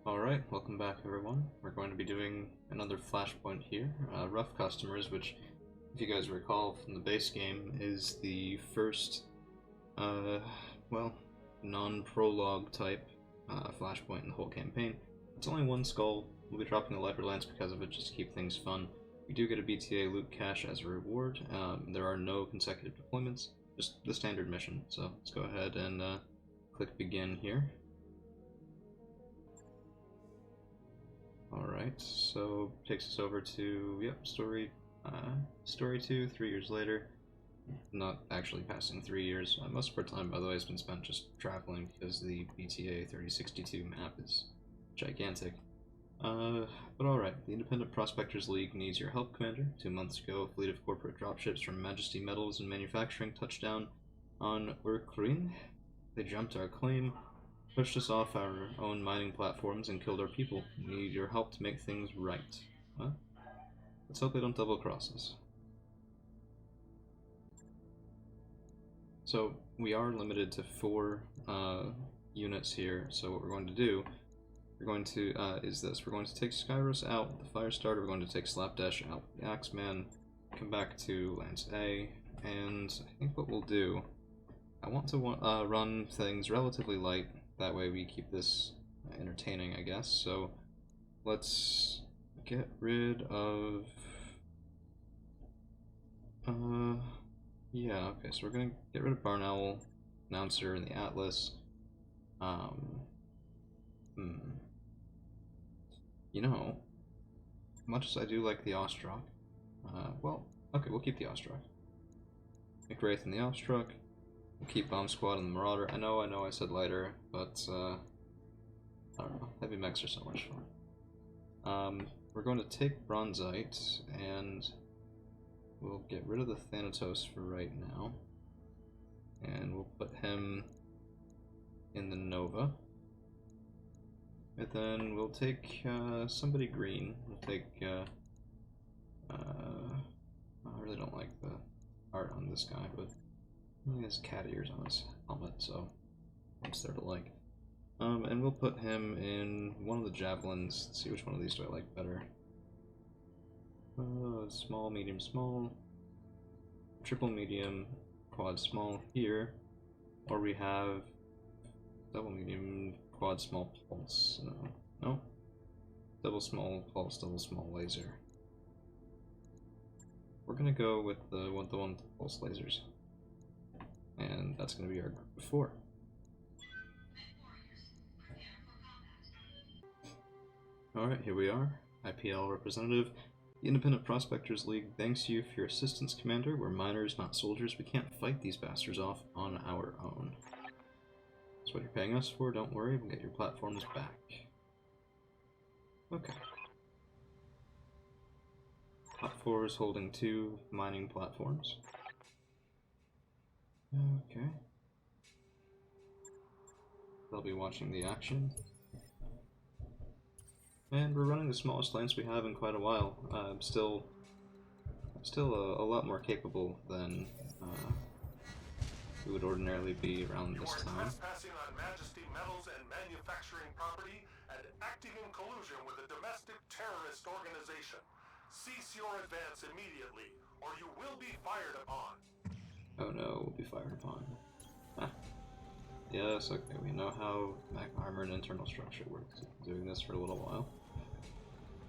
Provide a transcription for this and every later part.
Alright, welcome back everyone. We're going to be doing another Flashpoint here. Rough Customers, which, if you guys recall from the base game, is the first, well, non-prologue type Flashpoint in the whole campaign. It's only one skull. We'll be dropping the Leper Lance because of it, just to keep things fun. We do get a BTA loot cache as a reward. There are no consecutive deployments, just the standard mission. So let's go ahead and click begin here. Alright, so takes us over to, yep, story 2, 3 years later. Not actually passing 3 years. Most of our time, by the way, has been spent just traveling because the BTA 3062 map is gigantic. But alright, the Independent Prospectors League needs your help, Commander. 2 months ago, a fleet of corporate dropships from Majesty Metals and Manufacturing touched down on Urkrin. They jumped our claim, pushed us off our own mining platforms, and killed our people. We need your help to make things right. Well, let's hope they don't double-cross us. So, we are limited to 4 units here, so what we're going to do, we're going to, we're going to take Skyros out, the Firestarter, we're going to take Slapdash out, the Axeman, come back to Lance A, and I think what we'll do, I want to run things relatively light. That way we keep this entertaining, I guess. So let's get rid of... yeah, okay, so we're gonna get rid of Barn Owl, Announcer, and the Atlas. You know, much as I do like the Ostrak, well, okay, we'll keep the Ostrak. McWraith and the Ostrak. We'll keep Bomb Squad and the Marauder. I know I said lighter, but I don't know. Heavy mechs are so much fun. We're going to take Bronzite, and we'll get rid of the Thanatos for right now. And we'll put him in the Nova. And then we'll take somebody green. We'll take, I really don't like the art on this guy, but he has cat ears on his helmet, so what's there to like? And we'll put him in one of the javelins. Let's see, which one of these do I like better? Small, medium, small, triple medium, quad small here, or we have double medium, quad small, pulse. No, double small pulse, double small laser. We're gonna go with the one with the pulse lasers. And that's going to be our group of 4. Alright, here we are. IPL representative. The Independent Prospectors League thanks you for your assistance, Commander. We're miners, not soldiers. We can't fight these bastards off on our own. That's what you're paying us for. Don't worry, we'll get your platforms back. Okay. Top 4 is holding 2 mining platforms. Okay. They'll be watching the action. And we're running the smallest lance we have in quite a while. I'm still a lot more capable than we would ordinarily be around this time. You are trespassing on Majesty Metals and Manufacturing property and acting in collusion with a domestic terrorist organization. Cease your advance immediately, or you will be fired upon. Oh no, we'll be fired upon. Ah. Yes, okay, we know how mech armor and internal structure works. Doing this for a little while.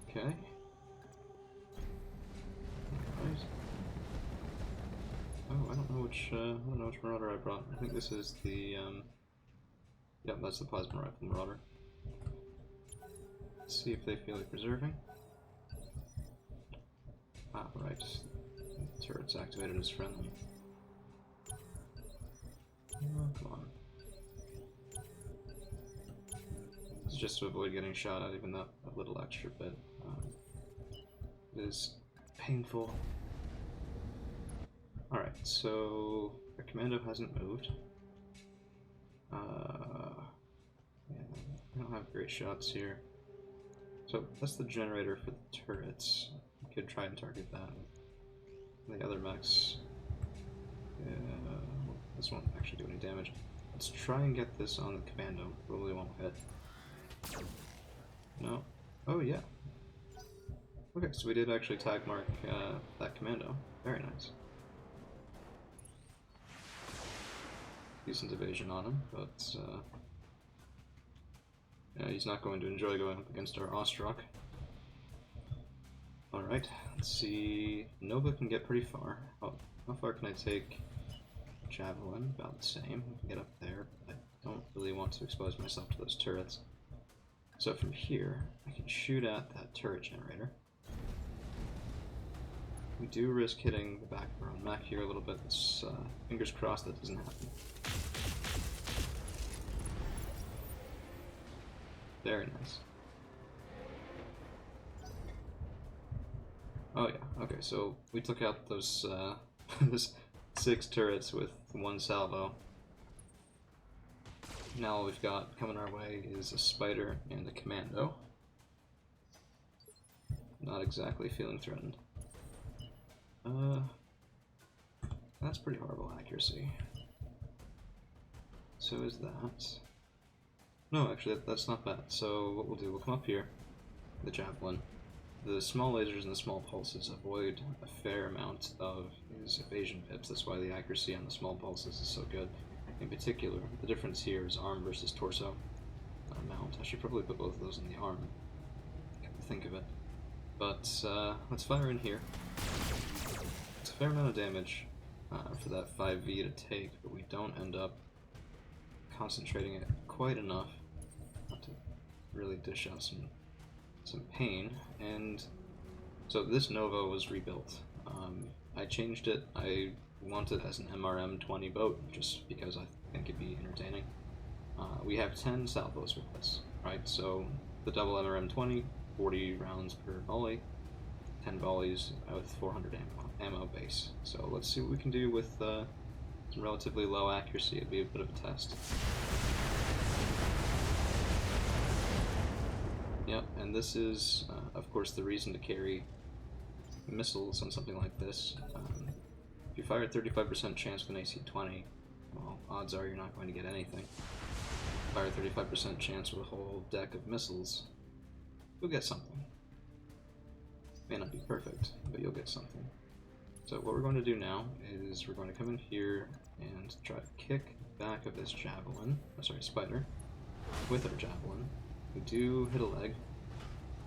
Okay. Alright. Oh, I don't know which Marauder I brought. I think this is the, yep, that's the Plasma Rifle Marauder. Let's see if they feel like preserving. Ah, right. The turret's activated as friendly. Oh, come on. This is just to avoid getting shot at, even that little extra bit. It is painful. Alright, so our commando hasn't moved. Yeah, I don't have great shots here. So that's the generator for the turrets. We could try and target that. The other mechs. Yeah. This won't actually do any damage. Let's try and get this on the commando. Probably won't hit. Oh yeah. Okay, so we did actually tag mark that commando. Very nice. Decent evasion on him, but yeah, he's not going to enjoy going up against our Ostrok. Alright, let's see. Nova can get pretty far. Oh, how far can I take Javelin? About the same. I can get up there, but I don't really want to expose myself to those turrets. So from here, I can shoot at that turret generator. We do risk hitting the back of our own mech here a little bit. Let's, fingers crossed that doesn't happen. Very nice. Oh yeah, okay, so we took out those, those 6 turrets with 1 salvo. Now all we've got coming our way is a spider and a commando. Not exactly feeling threatened. That's pretty horrible accuracy. So is that. No, actually, that's not bad. So what we'll do, we'll come up here, the Javelin. The small lasers and the small pulses avoid a fair amount of his evasion pips. That's why the accuracy on the small pulses is so good. In particular, the difference here is arm versus torso mount. I should probably put both of those in the arm, come to think of it. But let's fire in here. It's a fair amount of damage for that 5V to take, but we don't end up concentrating it quite enough not to really dish out some pain. And so this Nova was rebuilt. I changed it. I want it as an MRM-20 boat just because I think it'd be entertaining. We have 10 salvos with this, right? So the double MRM-20, 40 rounds per volley, 10 volleys with 400 ammo base. So let's see what we can do with some relatively low accuracy. It'd be a bit of a test. Yep, and this is, of course, the reason to carry missiles on something like this. If you fire a 35% chance with an AC-20, well, odds are you're not going to get anything. Fire a 35% chance with a whole deck of missiles, you'll get something. May not be perfect, but you'll get something. So what we're going to do now is we're going to come in here and try to kick the back of this Javelin, spider, with our Javelin. We do hit a leg,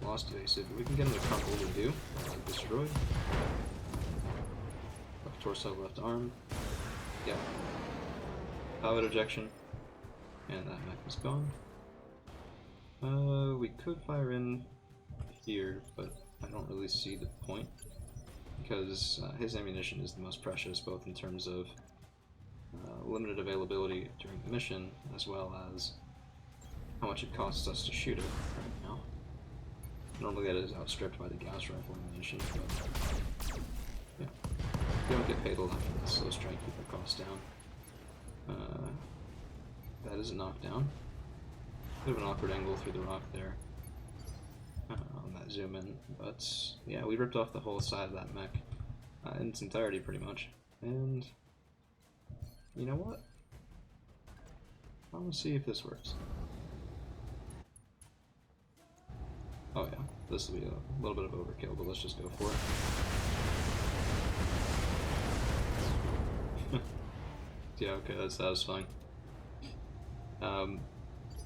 lost evasive, but we can get him to crumple, we do. Destroyed. Left torso, left arm. Yep. Pilot ejection. And that mech is gone. We could fire in here, but I don't really see the point, because his ammunition is the most precious, both in terms of limited availability during the mission, as well as how much it costs us to shoot it right now. Normally that is outstripped by the Gauss rifle ammunition, but yeah. You don't get paid a lot for this, so let's try and keep our costs down. That is a knockdown. Bit of an awkward angle through the rock there on that zoom in, but yeah, we ripped off the whole side of that mech in its entirety pretty much. And you know what? I want to see if this works. Oh yeah, this will be a little bit of overkill, but let's just go for it. Yeah, okay, that's satisfying.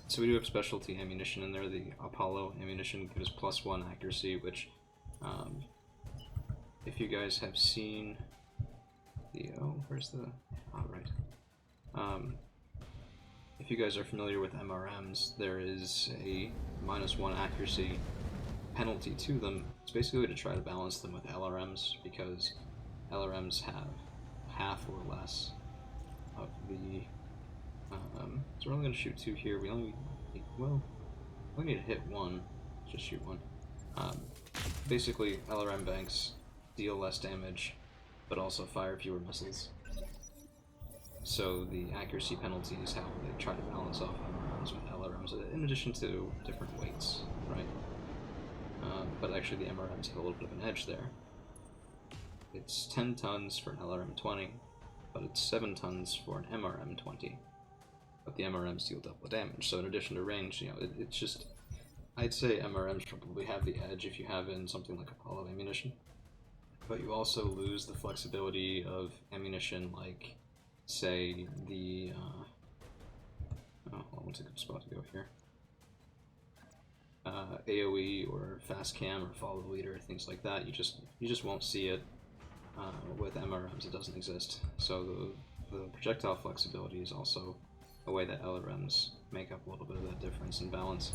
So we do have specialty ammunition in there. The Apollo ammunition gives +1 accuracy, which, if you guys have seen the, where's the, right. If you guys are familiar with MRMs, there is a -1 accuracy penalty to them. It's basically to try to balance them with LRMs, because LRMs have half or less of the so we're only going to shoot 2 here. We only need to hit 1. Let's just shoot 1. Basically, LRM banks deal less damage, but also fire fewer missiles. So the accuracy penalty is how they try to balance off MRMs with LRMs, in addition to different weights, right? But actually the MRMs have a little bit of an edge there. It's 10 tons for an LRM-20, but it's 7 tons for an MRM-20. But the MRMs deal double damage, so in addition to range, it's just I'd say MRMs probably have the edge if you have in something like Apollo ammunition. But you also lose the flexibility of ammunition like, say, the... oh, what's a good spot to go here? AoE or fast cam or follow the leader, things like that. You just won't see it with MRMs. It doesn't exist. So the projectile flexibility is also a way that LRMs make up a little bit of that difference in balance.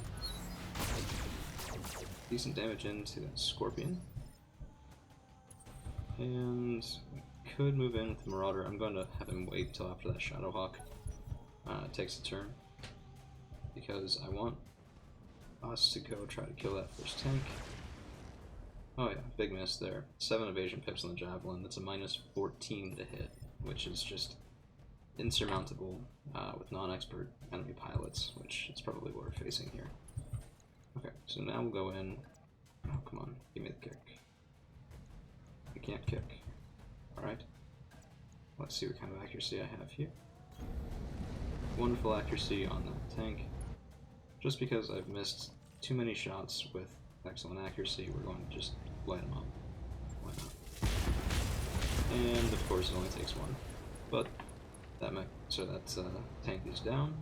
Decent damage into that Scorpion. And we could move in with the Marauder. I'm going to have him wait till after that Shadowhawk takes a turn, because I want us to go try to kill that first tank. Oh yeah, big miss there. 7 evasion pips on the Javelin. That's a -14 to hit, which is just insurmountable with non-expert enemy pilots, which is probably what we're facing here. Okay, so now we'll go in. Oh, come on, give me the kick. I can't kick. Alright. Let's see what kind of accuracy I have here. Wonderful accuracy on that tank. Just because I've missed too many shots with excellent accuracy, we're going to just light them up. Why not? And of course it only takes one. But that tank is down.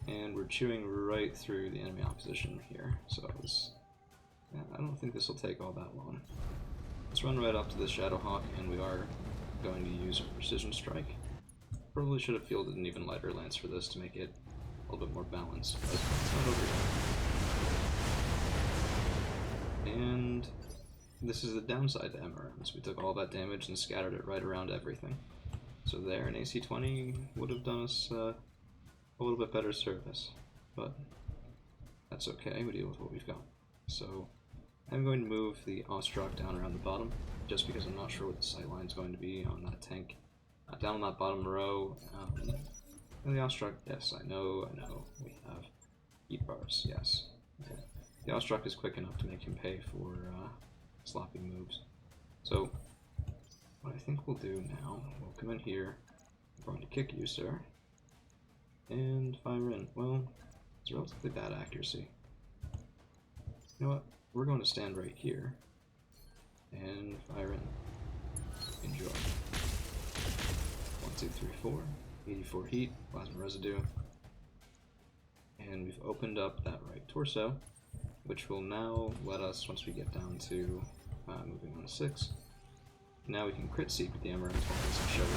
And we're chewing right through the enemy opposition here. So I don't think this will take all that long. Let's run right up to the Shadowhawk, and we are going to use our Precision Strike. Probably should have fielded an even lighter lance for this to make it a little bit more balanced, but it's not over yet. And this is the downside to MRMs. We took all that damage and scattered it right around everything. So there, an AC-20 would have done us a little bit better service, but that's okay, we deal with what we've got. So I'm going to move the Ostrock down around the bottom, just because I'm not sure what the sightline is going to be on that tank. Down on that bottom row, and the Ostrock, yes, I know, we have heat bars, yes. Okay. The Ostrock is quick enough to make him pay for sloppy moves. So, what I think we'll do now, we'll come in here, I'm going to kick you, sir, and fire in. Well, it's relatively bad accuracy. You know what? We're going to stand right here and fire in. Enjoy. 1, 2, 3, 4. 84 heat, plasma residue. And we've opened up that right torso, which will now let us, once we get down to moving on to 6, now we can crit seek with the MRM 12 and show it.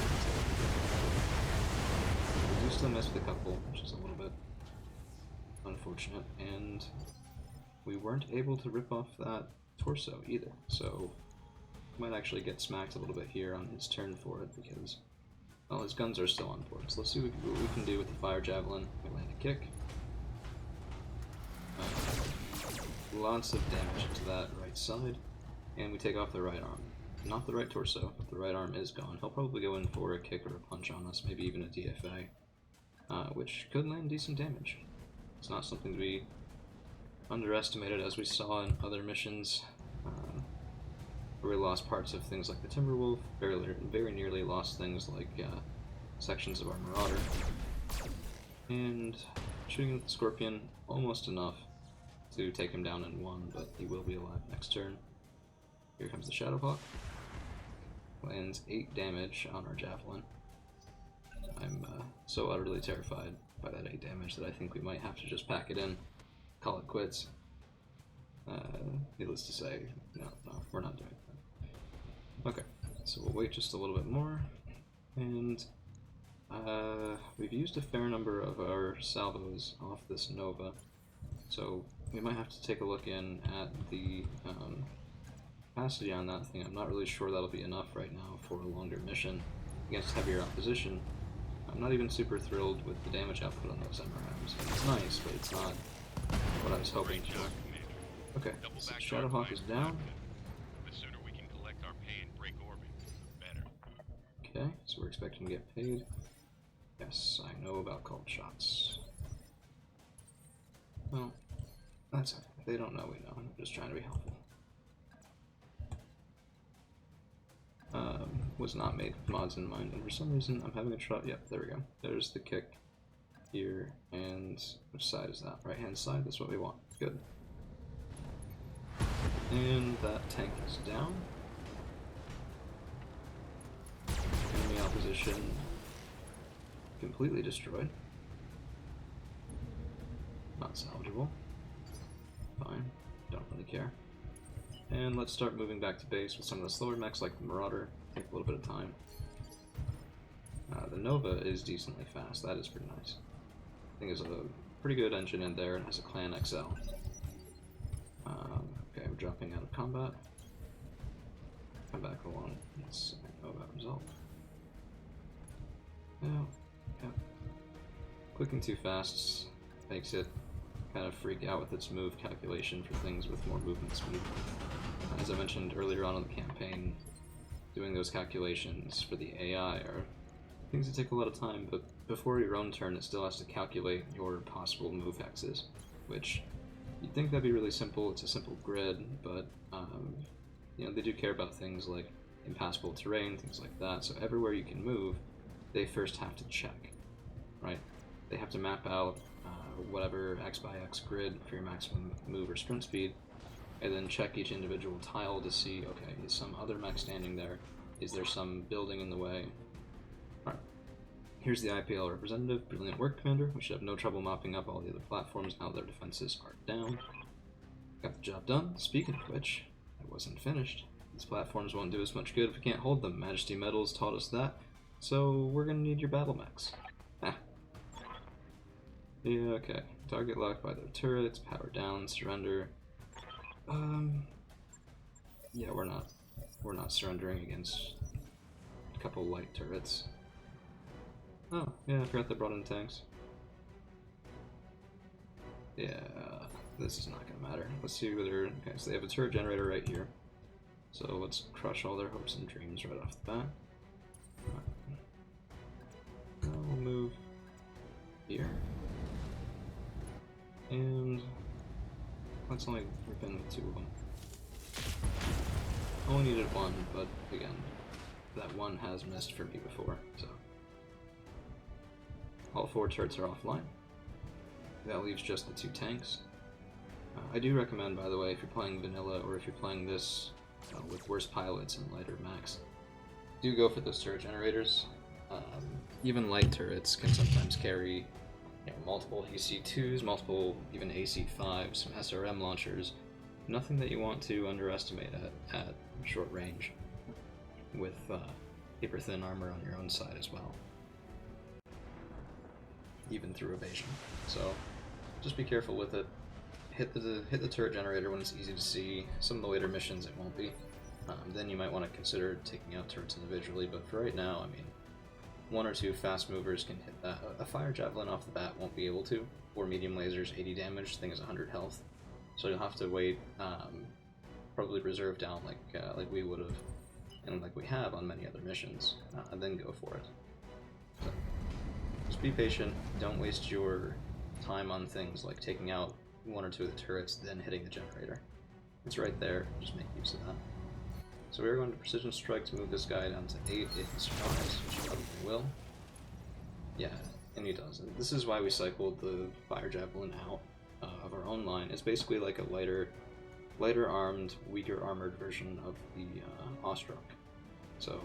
We do still miss with a couple, which is a little bit unfortunate, and we weren't able to rip off that torso either, so we might actually get smacked a little bit here on his turn for it, because, well, his guns are still on board. So let's see what we can do with the Fire Javelin. We land a kick. Lots of damage into that right side, and we take off the right arm. Not the right torso, but the right arm is gone. He'll probably go in for a kick or a punch on us, maybe even a DFA, which could land decent damage. It's not something to be underestimated, as we saw in other missions, where we lost parts of things like the Timberwolf, very nearly lost things like sections of our Marauder, and shooting at the Scorpion, almost enough to take him down in 1, but he will be alive next turn. Here comes the Shadowhawk. Lands 8 damage on our Javelin. I'm so utterly terrified by that 8 damage that I think we might have to just pack it in, call it quits. Needless to say, no, we're not doing that. Okay, so we'll wait just a little bit more, and we've used a fair number of our salvos off this Nova, so we might have to take a look in at the capacity on that thing. I'm not really sure that'll be enough right now for a longer mission against heavier opposition. I'm not even super thrilled with the damage output on those MRMs. It's nice, but it's not what I was hoping for. Okay, so Shadowhawk is down. The sooner we can collect our pay and break orbit, the better. Okay, so we're expecting to get paid. Yes, I know about cold shots. Well, that's okay. They don't know we know. I'm just trying to be helpful. Was not made with mods in mind, and for some reason I'm having a trouble. Yep, there we go. There's the kick. here, and which side is that? Right-hand side, that's what we want. Good. And that tank is down. Enemy opposition completely destroyed. Not salvageable. Fine, don't really care. And let's start moving back to base with some of the slower mechs like the Marauder. Take a little bit of time. The Nova is decently fast, that is pretty nice. I think there's a pretty good engine in there and has a Clan XL. Okay, we're dropping out of combat. Come back along. Let's know that result. Yeah. Clicking too fast makes it kind of freak out with its move calculation for things with more movement speed. As I mentioned earlier on in the campaign, doing those calculations for the AI are things that take a lot of time, but before your own turn it still has to calculate your possible move hexes, which you'd think that'd be really simple. It's a simple grid, but you know, they do care about things like impassable terrain, things like that, so everywhere you can move, they first have to check, right? They have to map out whatever X by X grid for your maximum move or sprint speed, and then check each individual tile to see, okay, is some other mech standing there? Is there some building in the way? Alright, here's the IPL representative. Brilliant work, Commander. We should have no trouble mopping up all the other platforms now their defenses are down. Got the job done. Speaking of which, I wasn't finished. These platforms won't do us much good if we can't hold them. Majesty Medals taught us that, so we're gonna need your battle mechs. Ah. Yeah, okay. Target locked by their turrets, power down, surrender. Yeah, we're not surrendering against a couple light turrets. Oh, yeah, I forgot they brought in tanks. Yeah, this is not gonna matter. Let's see whether, okay, so they have a turret generator right here. So let's crush all their hopes and dreams right off the bat. Now we'll move here. And let's only rip in with 2 of them. Only needed 1, but again, that 1 has missed for me before, so. All 4 turrets are offline. That leaves just the 2 tanks. I do recommend, by the way, if you're playing vanilla or if you're playing this with worse pilots and lighter mechs, do go for those turret generators. Even light turrets can sometimes carry multiple AC-2s, multiple even AC-5s, some SRM launchers. Nothing that you want to underestimate at short range, with paper-thin armor on your own side as well, even through evasion. So just be careful with it. Hit the turret generator when it's easy to see. Some of the later missions it won't be. Then you might want to consider taking out turrets individually, but for right now, I mean, 1 or 2 fast movers can hit that. A fire javelin off the bat won't be able to, or medium lasers, 80 damage, thing is 100 health. So you'll have to wait, probably reserve down like we would have, and like we have on many other missions, and then go for it. So, just be patient, don't waste your time on things like taking out 1 or 2 of the turrets, then hitting the generator. It's right there, just make use of that. So we're going to Precision Strike to move this guy down to 8 if he survives, which he probably will. Yeah, and he does. And this is why we cycled the Fire Javelin out of our own line. It's basically like a lighter armed, weaker armored version of the Ostrak. So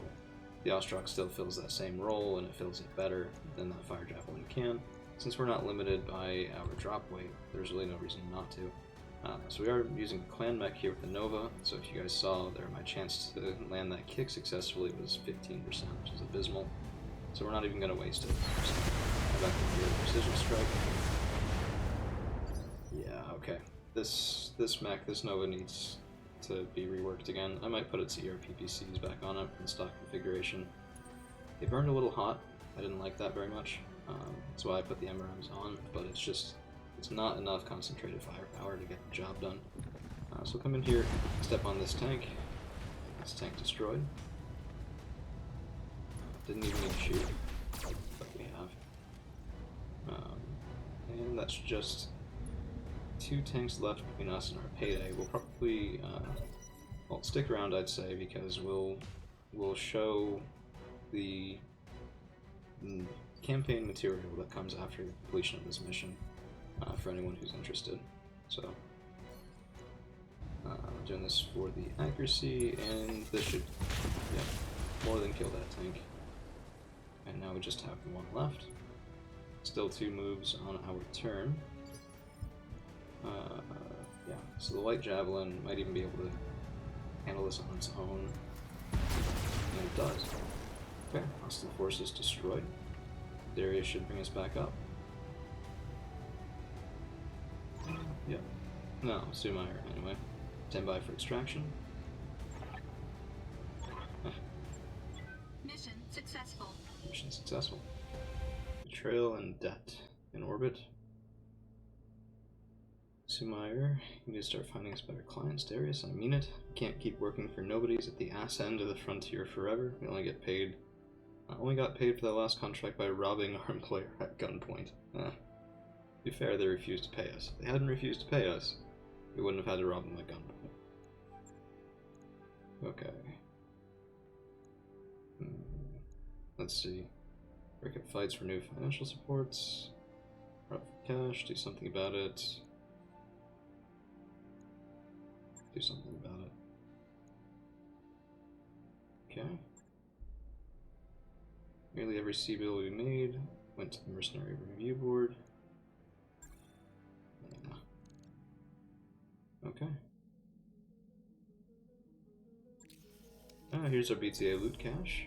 the Ostrak still fills that same role, and it fills it better than that Fire Javelin can. Since we're not limited by our drop weight, there's really no reason not to. So we are using the clan mech here with the Nova, so if you guys saw there, my chance to land that kick successfully was 15%, which is abysmal. So we're not even going to waste it. So go back to here, Precision Strike. Yeah, okay. This mech, this Nova needs to be reworked again. I might put its ER PPCs back on it in stock configuration. They burned a little hot. I didn't like that very much. That's why I put the MRMs on, but it's not enough concentrated firepower to get the job done. So come in here, step on this tank. This tank destroyed. Didn't even need to shoot, but we have. And that's just 2 tanks left between us and our payday. We'll probably, well, stick around, I'd say, because we'll show the campaign material that comes after the completion of this mission, for anyone who's interested. So, doing this for the accuracy, and this should, yeah, more than kill that tank. And now we just have one left. Still 2 moves on our turn. Yeah, so the light javelin might even be able to handle this on its own. And it does. Okay, hostile forces destroyed. Darius should bring us back up. Yep. No, Sumair anyway. Stand by for extraction. Mission successful. Mission successful. Betrayal and debt in orbit. Sumair, you need to start finding us better clients. Darius, I mean it. We can't keep working for nobodies at the ass end of the frontier forever. We only get paid. I only got paid for that last contract by robbing our employer at gunpoint. To be fair, they refused to pay us. If they hadn't refused to pay us, we wouldn't have had to rob them at gunpoint. Okay. Let's see. Break up fights for new financial supports. Rob for cash, do something about it. Do something about it. Okay. Nearly every C-bill we made went to the mercenary review board. Yeah. Okay. Here's our BTA loot cache.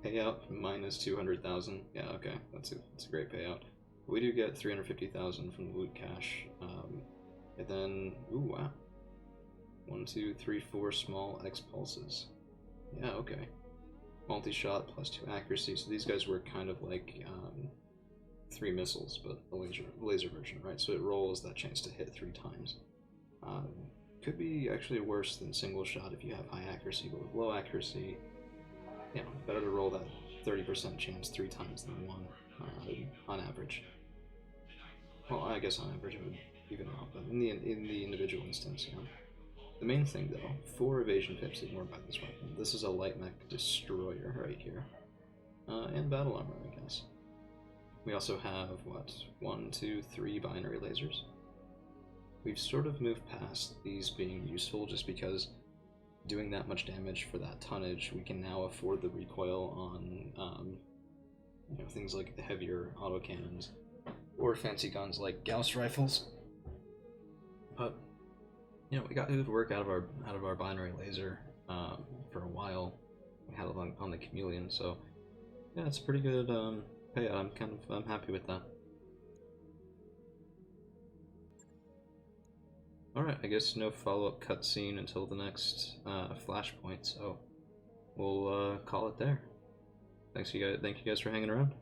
Payout minus 200,000. Yeah, okay, that's a great payout. We do get 350,000 from the loot cache, and then ooh wow, 1, 2, 3, 4 small X pulses. Yeah, okay. Multi-shot plus 2 accuracy. So these guys were kind of like 3 missiles, but the laser version, right? So it rolls that chance to hit 3 times. Could be actually worse than single shot if you have high accuracy, but with low accuracy, you know, better to roll that 30% chance 3 times than 1 on average. Well, I guess on average it would even out, but in the individual instance, you know. The main thing though, 4 evasion pips ignored by this weapon. This is a light mech destroyer right here, and battle armor, I guess. We also have what, 1, 2, 3 binary lasers. We've sort of moved past these being useful just because doing that much damage for that tonnage, we can now afford the recoil on you know, things like the heavier autocannons or fancy guns like Gauss rifles. But you know, we got good work out of our binary laser for a while. We had it on the chameleon, so yeah, it's a pretty good payout. I'm happy with that. Alright, I guess no follow-up cutscene until the next Flashpoint, so we'll call it there. Thank you guys for hanging around.